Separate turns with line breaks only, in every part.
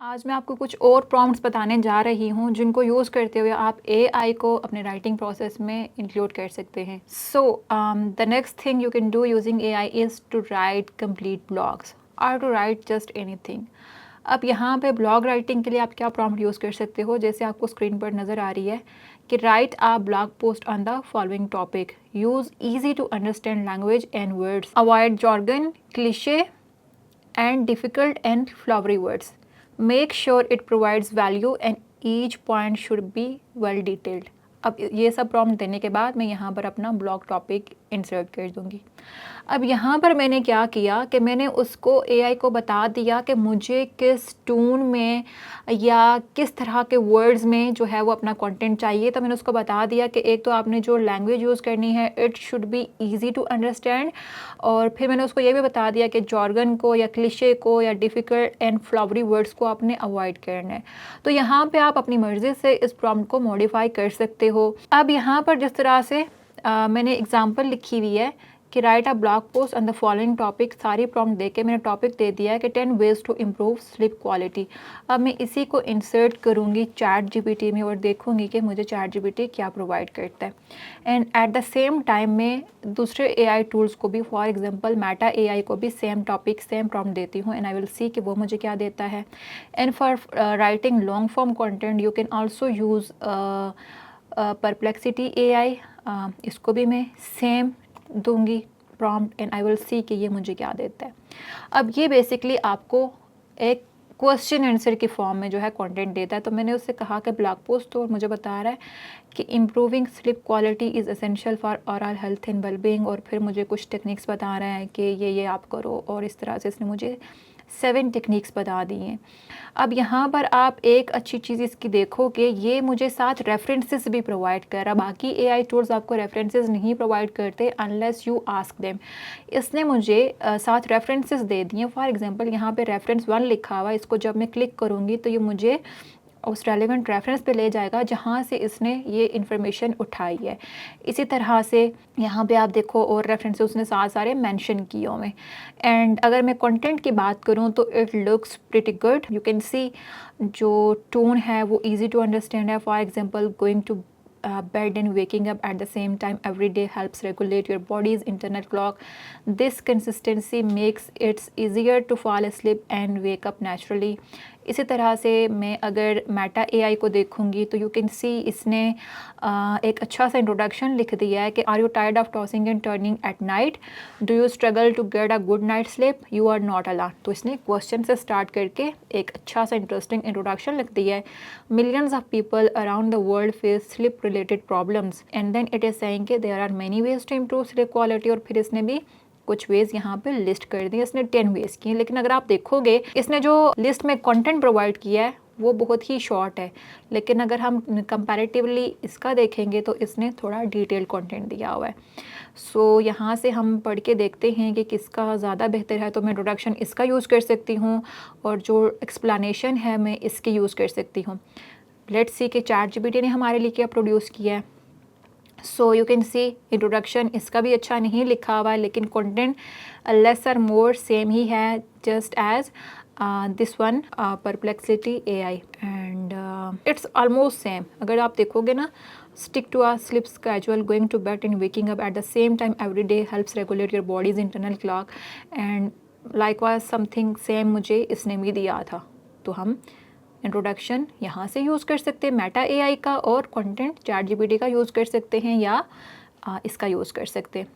आज मैं आपको कुछ और प्रॉम्प्ट्स बताने जा रही हूँ जिनको यूज़ करते हुए आप एआई को अपने राइटिंग प्रोसेस में इंक्लूड कर सकते हैं। So the next thing you can do using AI is to write complete blogs और टू राइट जस्ट एनीथिंग। अब यहाँ पे ब्लॉग राइटिंग के लिए आप क्या प्रॉम्प्ट यूज़ कर सकते हो, जैसे आपको स्क्रीन पर नज़र आ रही है कि write a blog post on the following topic, use easy to understand language and words, avoid jargon, cliche and difficult and flowery words. Make sure it provides value and each point should be well detailed. अब ये सब prompt देने के बाद मैं यहाँ पर अपना ब्लॉग टॉपिक इंसर्ट कर दूँगी। अब यहाँ पर मैंने क्या किया कि मैंने उसको एआई को बता दिया कि मुझे किस टून में या किस तरह के वर्ड्स में जो है वो अपना कंटेंट चाहिए। तो मैंने उसको बता दिया कि एक तो आपने जो लैंग्वेज यूज़ करनी है it should be easy to understand, और फिर मैंने उसको ये भी बता दिया कि जॉर्गन को या क्लिशे को या डिफ़िकल्ट एंड फ्लावरी वर्ड्स को आपने अवॉइड करना है। तो यहाँ पे आप अपनी मर्ज़ी से इस प्रॉम्प्ट को मॉडिफाई कर सकते हो। अब यहाँ पर जिस तरह से मैंने एग्जांपल लिखी हुई है कि write a blog post on the following topic, सारी प्रॉम्प्ट दे के मैंने टॉपिक दे दिया है कि 10 ways to improve sleep quality. अब मैं इसी को इंसर्ट करूँगी चैट जीपीटी में और देखूँगी कि मुझे चैट जीपीटी क्या प्रोवाइड करता है। And eight the same time मैं दूसरे एआई टूल्स को भी, फॉर एग्जांपल मेटा एआई को भी सेम टॉपिक सेम प्रॉम्प्ट देती हूँ एंड आई विल सी कि वो मुझे क्या देता है। And for writing long form content you can also use perplexity AI, इसको भी मैं सेम दूंगी prompt and I will see कि ये मुझे क्या देता है। अब ये बेसिकली आपको एक क्वेश्चन आंसर की फॉर्म में जो है कंटेंट देता है। तो मैंने उससे कहा कि ब्लॉग पोस्ट, तो मुझे बता रहा है कि improving sleep quality is essential for overall health and wellbeing, और फिर मुझे कुछ टेक्निक्स बता रहे हैं कि ये आप करो, और इस तरह से इसने मुझे 7 टेक्निक्स बता दी हैं। अब यहाँ पर आप एक अच्छी चीज़ इसकी देखोगे, ये मुझे साथ रेफरेंसेस भी प्रोवाइड कर रहा। बाकी एआई टूल्स आपको रेफरेंसेस नहीं प्रोवाइड करते अनलेस यू आस्क देम। इसने मुझे साथ रेफरेंसेस दे दिए। फॉर एग्जांपल यहाँ पे रेफरेंस 1 लिखा हुआ है, इसको जब मैं क्लिक करूँगी तो ये मुझे उस रेलिवेंट रेफरेंस पे ले जाएगा जहाँ से इसने ये इन्फॉर्मेशन उठाई है। इसी तरह से यहाँ पे आप देखो और रेफरेंसेस उसने साथ सारे मेंशन किए हुए। एंड अगर मैं कंटेंट की बात करूँ तो it looks pretty good. You can see जो टोन है वो इजी टू अंडरस्टैंड है। For example going to bed and waking up at the same time every day helps regulate your body's internal clock. This consistency makes it easier to fall asleep and wake up naturally. इसी तरह से मैं अगर Meta AI को देखूंगी तो you can सी इसने एक अच्छा सा इंट्रोडक्शन लिख दिया है कि are you tired of tossing and turning at night, do you struggle to get a good night sleep, you are not alone. तो इसने क्वेश्चन से स्टार्ट करके एक अच्छा सा इंटरेस्टिंग इंट्रोडक्शन लिख दिया है। Millions of people around the world face sleep related problems and then it is saying कि there are many ways to improve sleep quality, और फिर इसने भी कुछ वेज यहाँ पे लिस्ट कर दिए। इसने 10 वेज किए, लेकिन अगर आप देखोगे इसने जो लिस्ट में कंटेंट प्रोवाइड किया है वो बहुत ही शॉर्ट है, लेकिन अगर हम कंपैरेटिवली इसका देखेंगे तो इसने थोड़ा डिटेल कंटेंट दिया हुआ है। सो यहाँ से हम पढ़ के देखते हैं कि किसका ज़्यादा बेहतर है। तो मैं इंट्रोडक्शन इसका यूज़ कर सकती हूँ और जो एक्सप्लेनेशन है मैं इसकी यूज़ कर सकती हूँ। लेट्स सी कि चैट जीपीटी ने हमारे लिए क्या प्रोड्यूस किया है। So you can C introduction इसका भी अच्छा नहीं लिखा हुआ है, लेकिन कंटेंट लेस और मोर सेम ही है, just as this one Perplexity AI, and it's almost same. अगर आप देखोगे ना, stick to a sleep schedule, going to bed and waking up at the same time every day helps regulate your body's internal clock, and likewise something same मुझे इसने भी दिया था। तो हम इंट्रोडक्शन यहाँ से यूज़ कर सकते हैं मेटा एआई का, और कंटेंट चैट जीपीटी का यूज़ कर सकते हैं, या इसका यूज़ कर सकते हैं।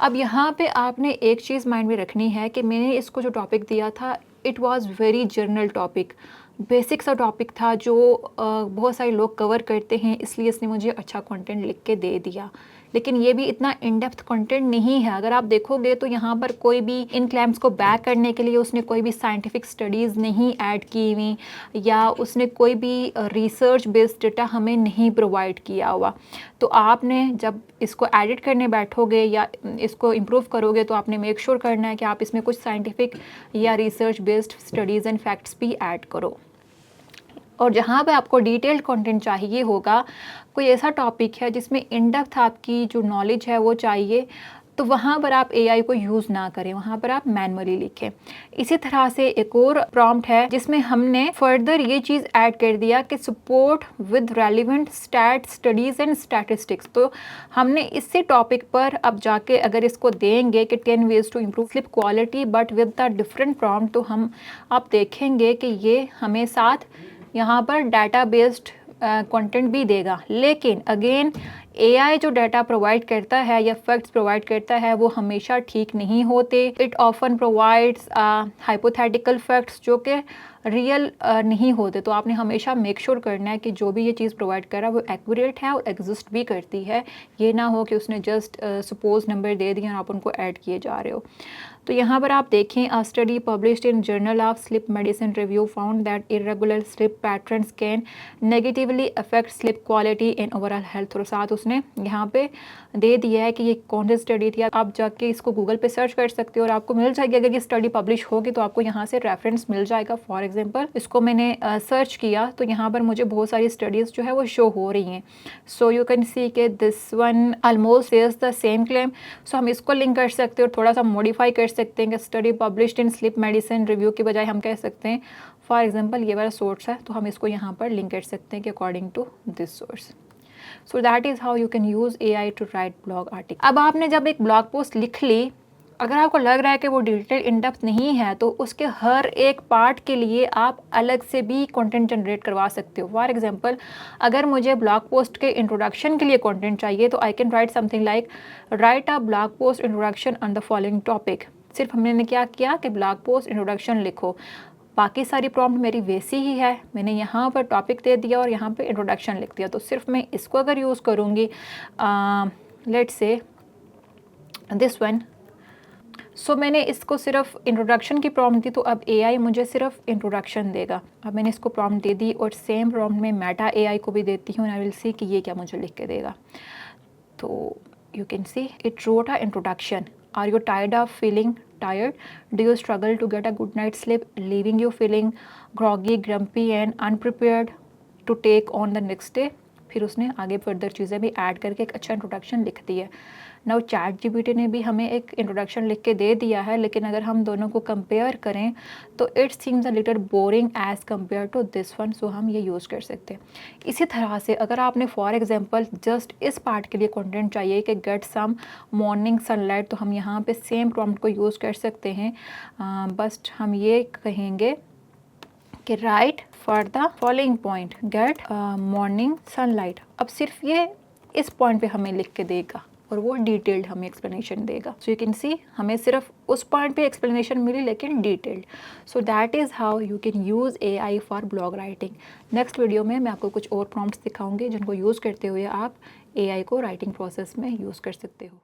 अब यहाँ पे आपने एक चीज़ माइंड में रखनी है कि मैंने इसको जो टॉपिक दिया था it was very general topic, basic सा टॉपिक था जो बहुत सारे लोग कवर करते हैं, इसलिए इसने मुझे अच्छा कंटेंट लिख के दे दिया। लेकिन ये भी इतना इन डेप्थ कंटेंट नहीं है। अगर आप देखोगे तो यहाँ पर कोई भी इन क्लेम्स को बैक करने के लिए उसने कोई भी साइंटिफिक स्टडीज़ नहीं ऐड की हुई, या उसने कोई भी रिसर्च बेस्ड डेटा हमें नहीं प्रोवाइड किया हुआ। तो आपने जब इसको एडिट करने बैठोगे या इसको इम्प्रूव करोगे तो आपने मेक श्योर करना है कि आप इसमें कुछ साइंटिफिक या research based studies and facts भी ऐड करो। और जहाँ पे आपको डिटेल्ड कंटेंट चाहिए होगा, कोई ऐसा टॉपिक है जिसमें इन डेप्थ आपकी जो नॉलेज है वो चाहिए, तो वहाँ पर आप AI को यूज़ ना करें, वहाँ पर आप मैनुअली लिखें। इसी तरह से एक और प्रॉम्प्ट है जिसमें हमने फर्दर ये चीज़ ऐड कर दिया कि support with relevant stat studies and statistics. तो हमने इसी टॉपिक पर अब जाके अगर इसको देंगे कि 10 ways to improve sleep quality but with the different prompt, तो हम आप देखेंगे कि ये हमें साथ यहाँ पर डाटा बेस्ड कंटेंट भी देगा। लेकिन अगेन AI जो डाटा प्रोवाइड करता है या फैक्ट्स प्रोवाइड करता है वो हमेशा ठीक नहीं होते। It often provides hypothetical facts जो कि रियल नहीं होते। तो आपने हमेशा मेक श्योर करना है कि जो भी ये चीज़ प्रोवाइड कर रहा है वो एक्यूरेट है और एग्जिस्ट भी करती है। ये ना हो कि उसने जस्ट सपोज नंबर दे दिया और आप उनको ऐड किए जा रहे हो। तो यहाँ पर आप देखें, अ study published in journal of slip medicine review found that irregular slip patterns can negatively affect slip quality and overall health. और साथ उसने यहाँ पे दे दिया है कि ये कौन सी स्टडी थी। आप जाके इसको गूगल पे सर्च कर सकते हो और आपको मिल जाएगी। अगर ये स्टडी पब्लिश होगी तो आपको यहाँ से रेफरेंस मिल जाएगा। फॉर एग्जांपल इसको मैंने सर्च किया तो यहाँ पर मुझे बहुत सारी स्टडीज़ जो है वो शो हो रही हैं। सो यू कैन सी के this one almost says the same claim. So हम इसको लिंक कर सकते हैं और थोड़ा सा मॉडिफाई कर सकते हैं कि study published in slip medicine review की बजाय हम कह सकते हैं फॉर एग्जांपल ये वाला सोर्स है, तो हम इसको यहाँ पर लिंक कर सकते हैं कि according to this source. So that is how you can use AI to write blog article. अब आपने जब एक ब्लॉग पोस्ट लिख ली, अगर आपको लग रहा है कि वो डिटेल इन डेप्थ नहीं है तो उसके हर एक पार्ट के लिए आप अलग से भी कंटेंट जनरेट करवा सकते हो। फॉर एग्जांपल अगर मुझे ब्लॉग पोस्ट के इंट्रोडक्शन के लिए कंटेंट चाहिए तो I can write something like right a blog post introduction on the following topic. सिर्फ हमने क्या किया कि ब्लॉग पोस्ट इंट्रोडक्शन लिखो। बाकी सारी प्रॉम्प्ट मेरी वैसी ही है, मैंने यहाँ पर टॉपिक दे दिया और यहाँ पे इंट्रोडक्शन लिख दिया। तो सिर्फ मैं इसको अगर यूज़ करूँगी, लेट्स से दिस वन। सो मैंने इसको सिर्फ इंट्रोडक्शन की प्रॉम्प्ट दी तो अब AI मुझे सिर्फ इंट्रोडक्शन देगा। अब मैंने इसको प्रॉम्प्ट दे दी और सेम प्रॉम्प्ट में मेटा AI को भी देती हूँ। आई विल सी कि ये क्या मुझे लिख के देगा। तो you can see it wrote a introduction. Are you tired of feeling tired? Do you struggle to get a good night's sleep, leaving you feeling groggy, grumpy and unprepared to take on the next day? फिर उसने आगे further चीज़ें भी add करके एक अच्छा introduction लिख दी है। नाउ ChatGPT ने भी हमें एक इंट्रोडक्शन लिख के दे दिया है, लेकिन अगर हम दोनों को कंपेयर करें तो it seems a little boring as compare to this one. So हम ये यूज़ कर सकते हैं। इसी तरह से अगर आपने फॉर एग्जांपल जस्ट इस पार्ट के लिए कंटेंट चाहिए कि गेट सम मॉर्निंग सनलाइट, तो हम यहाँ पे सेम प्रॉम्प्ट को यूज़ कर सकते हैं। बस हम ये कहेंगे कि write for the following point get morning sunlight. अब सिर्फ ये इस पॉइंट पे हमें लिख के देगा और वो डिटेल्ड हमें एक्सप्लेनेशन देगा। सो यू कैन सी हमें सिर्फ उस पॉइंट पे एक्सप्लेनेशन मिली लेकिन detailed. So that is how you can use AI for blog writing. Next video में मैं आपको कुछ और प्रॉम्प्ट्स दिखाऊंगी जिनको यूज़ करते हुए आप AI को राइटिंग प्रोसेस में यूज़ कर सकते हो।